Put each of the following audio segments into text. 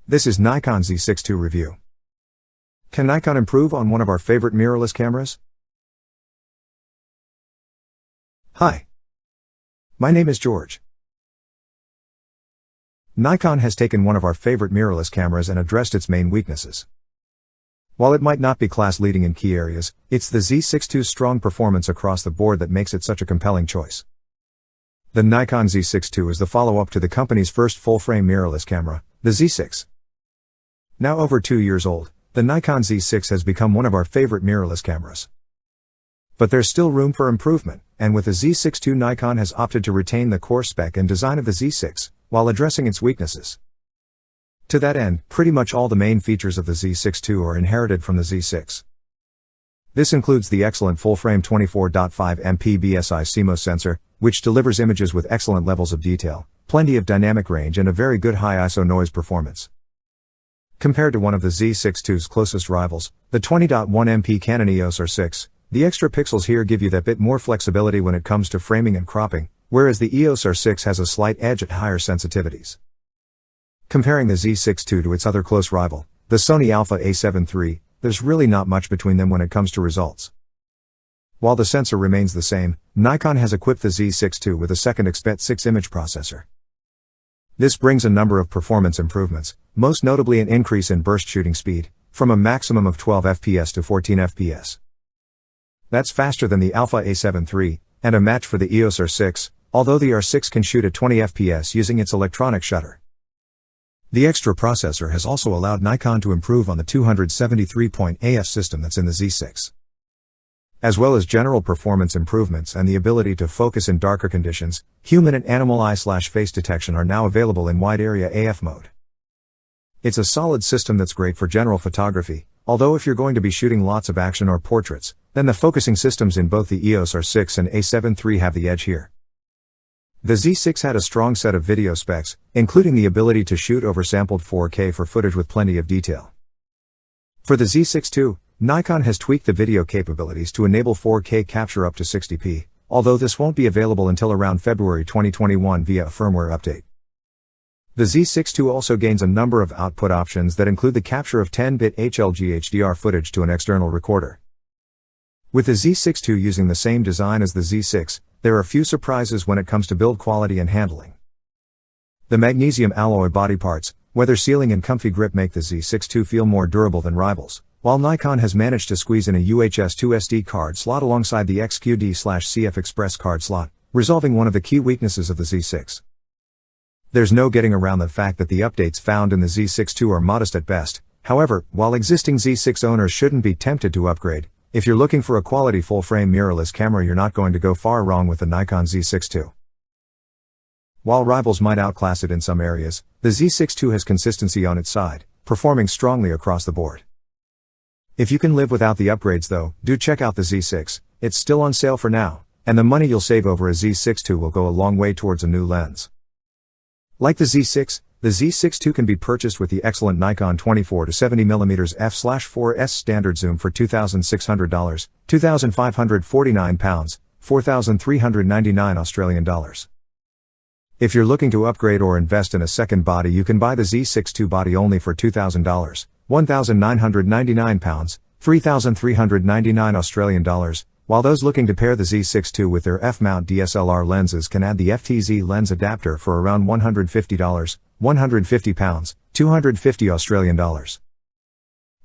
This is Nikon Z6-II review. Can Nikon improve on one of our favorite mirrorless cameras? Hi. My name is George. Nikon has taken one of our favorite mirrorless cameras and addressed its main weaknesses. While it might not be class-leading in key areas, it's the Z6-II's strong performance across the board that makes it such a compelling choice. The Nikon Z6-II is the follow-up to the company's first full-frame mirrorless camera, the Z6. Now over 2 years old, the Nikon Z6 has become one of our favorite mirrorless cameras. But there's still room for improvement, and with the Z6-II Nikon has opted to retain the core spec and design of the Z6, while addressing its weaknesses. To that end, pretty much all the main features of the Z6-II are inherited from the Z6. This includes the excellent full-frame 24.5 MP BSI CMOS sensor, which delivers images with excellent levels of detail, plenty of dynamic range and a very good high ISO noise performance. Compared to one of the Z6-II's closest rivals, the 20.1 MP Canon EOS R6, the extra pixels here give you that bit more flexibility when it comes to framing and cropping, whereas the EOS R6 has a slight edge at higher sensitivities. Comparing the Z6-II to its other close rival, the Sony Alpha A7 III, there's really not much between them when it comes to results. While the sensor remains the same, Nikon has equipped the Z6-II with a second XPET-6 image processor. This brings a number of performance improvements, most notably an increase in burst shooting speed, from a maximum of 12 fps to 14 fps. That's faster than the Alpha A7 III, and a match for the EOS R6, although the R6 can shoot at 20 fps using its electronic shutter. The extra processor has also allowed Nikon to improve on the 273-point AF system that's in the Z6. As well as general performance improvements and the ability to focus in darker conditions, human and animal eye/face detection are now available in wide area AF mode. It's a solid system that's great for general photography, although if you're going to be shooting lots of action or portraits, then the focusing systems in both the EOS R6 and A7 III have the edge here. The Z6 had a strong set of video specs, including the ability to shoot over sampled 4K for footage with plenty of detail. For the Z6-II, Nikon has tweaked the video capabilities to enable 4K capture up to 60p, although this won't be available until around February 2021 via a firmware update. The Z6-II also gains a number of output options that include the capture of 10-bit HLG HDR footage to an external recorder. With the Z6-II using the same design as the Z6, there are few surprises when it comes to build quality and handling. The magnesium alloy body parts, weather sealing and comfy grip make the Z6-II feel more durable than rivals, while Nikon has managed to squeeze in a UHS-2 SD card slot alongside the XQD/CF Express card slot, resolving one of the key weaknesses of the Z6. There's no getting around the fact that the updates found in the Z6-II are modest at best. However, while existing Z6 owners shouldn't be tempted to upgrade, if you're looking for a quality full-frame mirrorless camera, you're not going to go far wrong with the Nikon Z6-II. While rivals might outclass it in some areas, the Z6-II has consistency on its side, performing strongly across the board. If you can live without the upgrades though, do check out the Z6, it's still on sale for now, and the money you'll save over a Z6-II will go a long way towards a new lens. Like the Z6, the Z6-II can be purchased with the excellent Nikon 24-70mm f/4S standard zoom for $2,600, £2,549, £4,399 Australian dollars. If you're looking to upgrade or invest in a second body, you can buy the Z6-II body only for $2,000, £1,999, £3,399 Australian dollars, while those looking to pair the Z6-II with their F-mount DSLR lenses can add the FTZ lens adapter for around $150, £150, £250 Australian dollars.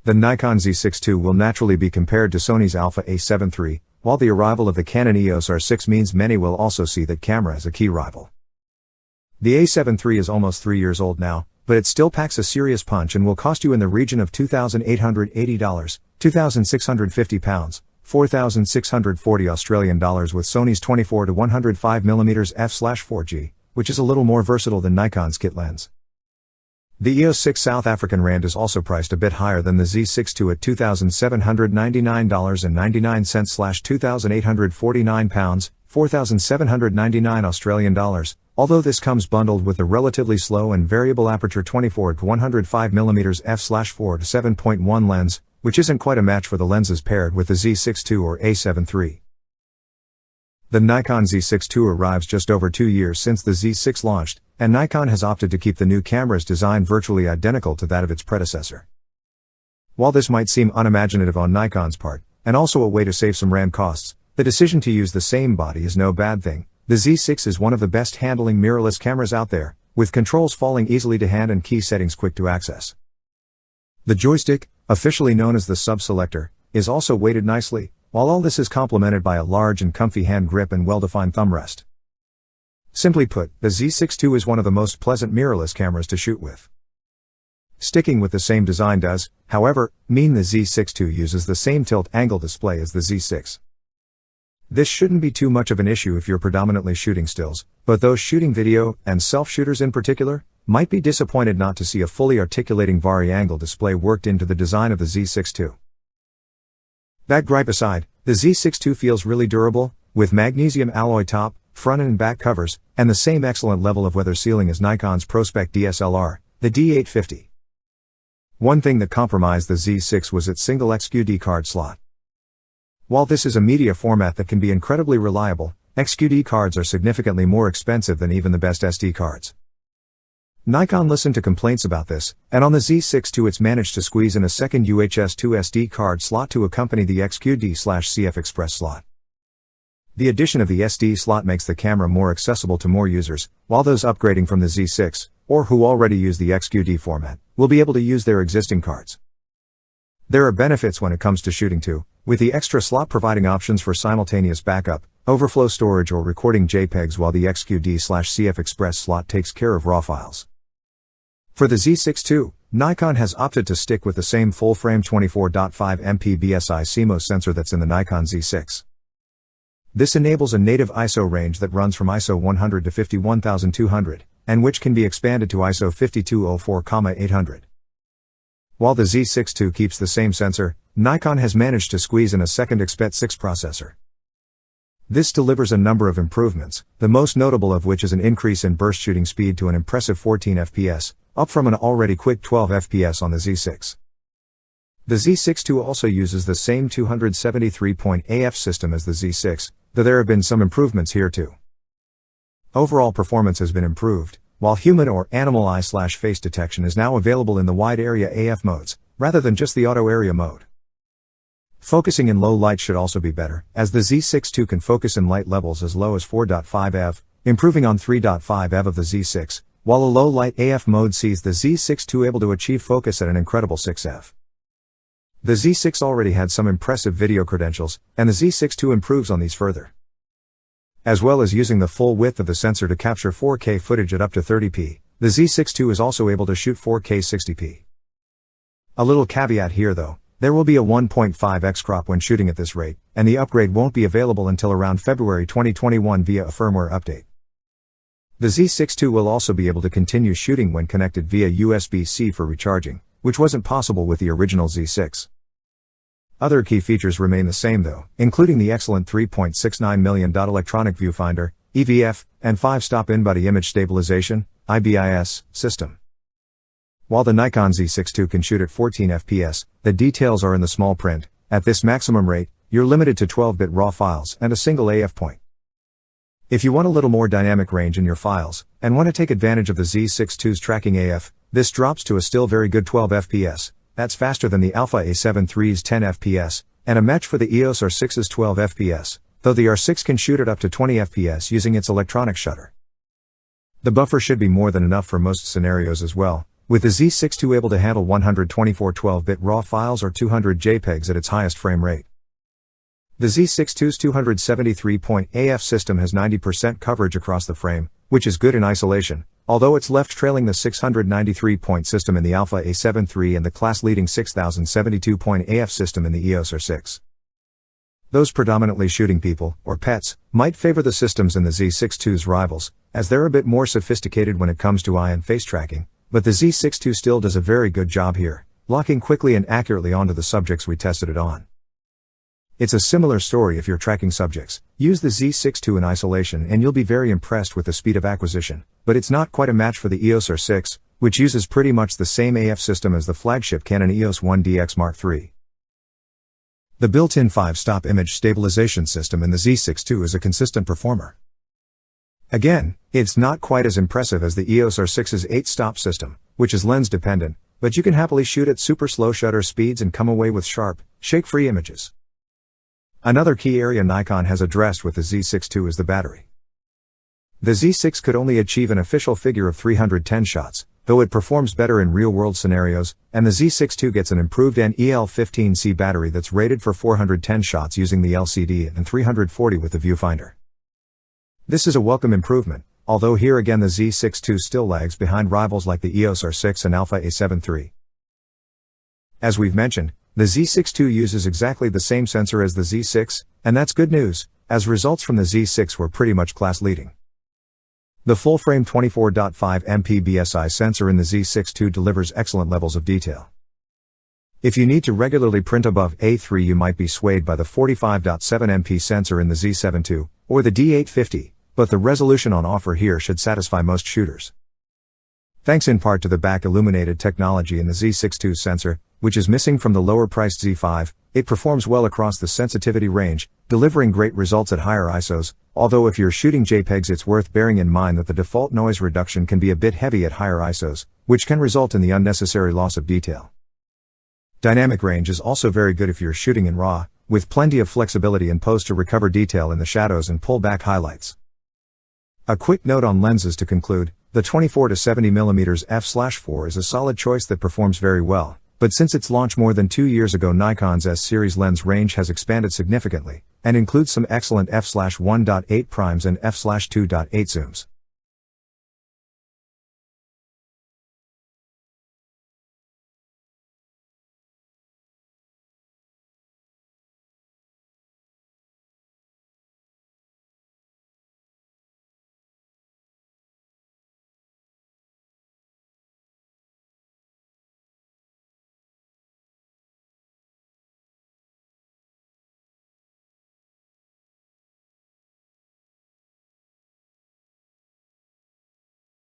The Nikon Z6-II will naturally be compared to Sony's Alpha A7 III, while the arrival of the Canon EOS R6 means many will also see that camera as a key rival. The A7 III is almost 3 years old now, but it still packs a serious punch and will cost you in the region of $2,880, £2,650, £4,640 Australian dollars with Sony's 24-105mm f/4G, which is a little more versatile than Nikon's kit lens. The EOS 6 South African rand is also priced a bit higher than the Z6-II at $2,799.99 £2,849, £4,799 Australian dollars, although this comes bundled with the relatively slow and variable aperture 24-105mm f/4 to 7.1 lens, which isn't quite a match for the lenses paired with the Z6-II or A7 III. The Nikon Z6-II arrives just over 2 years since the Z6 launched, and Nikon has opted to keep the new camera's design virtually identical to that of its predecessor. While this might seem unimaginative on Nikon's part, and also a way to save some RAM costs, the decision to use the same body is no bad thing. The Z6 is one of the best handling mirrorless cameras out there, with controls falling easily to hand and key settings quick to access. The joystick, officially known as the sub-selector, is also weighted nicely, while all this is complemented by a large and comfy hand grip and well-defined thumb rest. Simply put, the Z6-II is one of the most pleasant mirrorless cameras to shoot with. Sticking with the same design does, however, mean the Z6-II uses the same tilt angle display as the Z6. This shouldn't be too much of an issue if you're predominantly shooting stills, but those shooting video, and self-shooters in particular, might be disappointed not to see a fully articulating vari-angle display worked into the design of the Z6-II. That gripe aside, the Z6-II feels really durable, with magnesium alloy top, front and back covers, and the same excellent level of weather sealing as Nikon's ProSpec DSLR, the D850. One thing that compromised the Z6 was its single XQD card slot. While this is a media format that can be incredibly reliable, XQD cards are significantly more expensive than even the best SD cards. Nikon listened to complaints about this, and on the Z6-II it's managed to squeeze in a second UHS-2 SD card slot to accompany the XQD/CF Express slot. The addition of the SD slot makes the camera more accessible to more users, while those upgrading from the Z6, or who already use the XQD format, will be able to use their existing cards. There are benefits when it comes to shooting too, with the extra slot providing options for simultaneous backup, overflow storage or recording JPEGs, while the XQD/CF Express slot takes care of raw files. For the Z6-II, Nikon has opted to stick with the same full-frame 24.5 MP BSI CMOS sensor that's in the Nikon Z6. This enables a native ISO range that runs from ISO 100 to 51200, and which can be expanded to ISO 5204,800. While the Z6-II keeps the same sensor, Nikon has managed to squeeze in a second XPET-6 processor. This delivers a number of improvements, the most notable of which is an increase in burst shooting speed to an impressive 14 FPS, up from an already quick 12 FPS on the Z6. The Z6-II also uses the same 273-point AF system as the Z6, though there have been some improvements here too. Overall performance has been improved, while human or animal eye/face detection is now available in the wide area AF modes, rather than just the auto area mode. Focusing in low light should also be better, as the Z6-II can focus in light levels as low as 4.5 eV, improving on 3.5 eV of the Z6, while a low light AF mode sees the Z6-II able to achieve focus at an incredible 6 eV. The Z6 already had some impressive video credentials, and the Z6-II improves on these further. As well as using the full width of the sensor to capture 4K footage at up to 30p, the Z6-II is also able to shoot 4K 60p. A little caveat here though, there will be a 1.5x crop when shooting at this rate, and the upgrade won't be available until around February 2021 via a firmware update. The Z6-II will also be able to continue shooting when connected via USB-C for recharging, which wasn't possible with the original Z6. Other key features remain the same though, including the excellent $3.69 million electronic viewfinder, EVF, and 5-stop in-body image stabilization, IBIS, system. While the Nikon Z6-II can shoot at 14 FPS, the details are in the small print. At this maximum rate, you're limited to 12-bit RAW files and a single AF point. If you want a little more dynamic range in your files, and want to take advantage of the Z6-II's tracking AF, this drops to a still very good 12 FPS, that's faster than the Alpha A7 III's 10 FPS, and a match for the EOS R6's 12 FPS, though the R6 can shoot at up to 20 FPS using its electronic shutter. The buffer should be more than enough for most scenarios as well, with the Z6-II able to handle 124 12-bit RAW files or 200 JPEGs at its highest frame rate. The Z6-II's 273-point AF system has 90% coverage across the frame, which is good in isolation, although it's left trailing the 693-point system in the Alpha A7 III and the class-leading 6072-point AF system in the EOS R6. Those predominantly shooting people, or pets, might favor the systems in the Z6-II's rivals, as they're a bit more sophisticated when it comes to eye and face tracking, but the Z6-II still does a very good job here, locking quickly and accurately onto the subjects we tested it on. It's a similar story if you're tracking subjects. Use the Z6-II in isolation and you'll be very impressed with the speed of acquisition, but it's not quite a match for the EOS R6, which uses pretty much the same AF system as the flagship Canon EOS 1DX Mark III. The built-in 5-stop image stabilization system in the Z6-II is a consistent performer. Again, it's not quite as impressive as the EOS R6's 8-stop system, which is lens dependent, but you can happily shoot at super slow shutter speeds and come away with sharp, shake-free images. Another key area Nikon has addressed with the Z6-II is the battery. The Z6 could only achieve an official figure of 310 shots, though it performs better in real-world scenarios, and the Z6-II gets an improved NEL15C battery that's rated for 410 shots using the LCD and 340 with the viewfinder. This is a welcome improvement, although here again the Z6-II still lags behind rivals like the EOS R6 and Alpha A7 III. As we've mentioned, the Z6-II uses exactly the same sensor as the Z6, and that's good news, as results from the Z6 were pretty much class-leading. The full-frame 24.5 MP BSI sensor in the Z6-II delivers excellent levels of detail. If you need to regularly print above A3, you might be swayed by the 45.7 MP sensor in the Z7 II, or the D850, but the resolution on offer here should satisfy most shooters. Thanks in part to the back-illuminated technology in the Z6-II sensor, which is missing from the lower-priced Z5, it performs well across the sensitivity range, delivering great results at higher ISOs, although if you're shooting JPEGs it's worth bearing in mind that the default noise reduction can be a bit heavy at higher ISOs, which can result in the unnecessary loss of detail. Dynamic range is also very good if you're shooting in RAW, with plenty of flexibility in post to recover detail in the shadows and pull back highlights. A quick note on lenses to conclude, the 24-70mm f/4 is a solid choice that performs very well, but since its launch more than 2 years ago Nikon's S-series lens range has expanded significantly, and includes some excellent f/1.8 primes and f/2.8 zooms.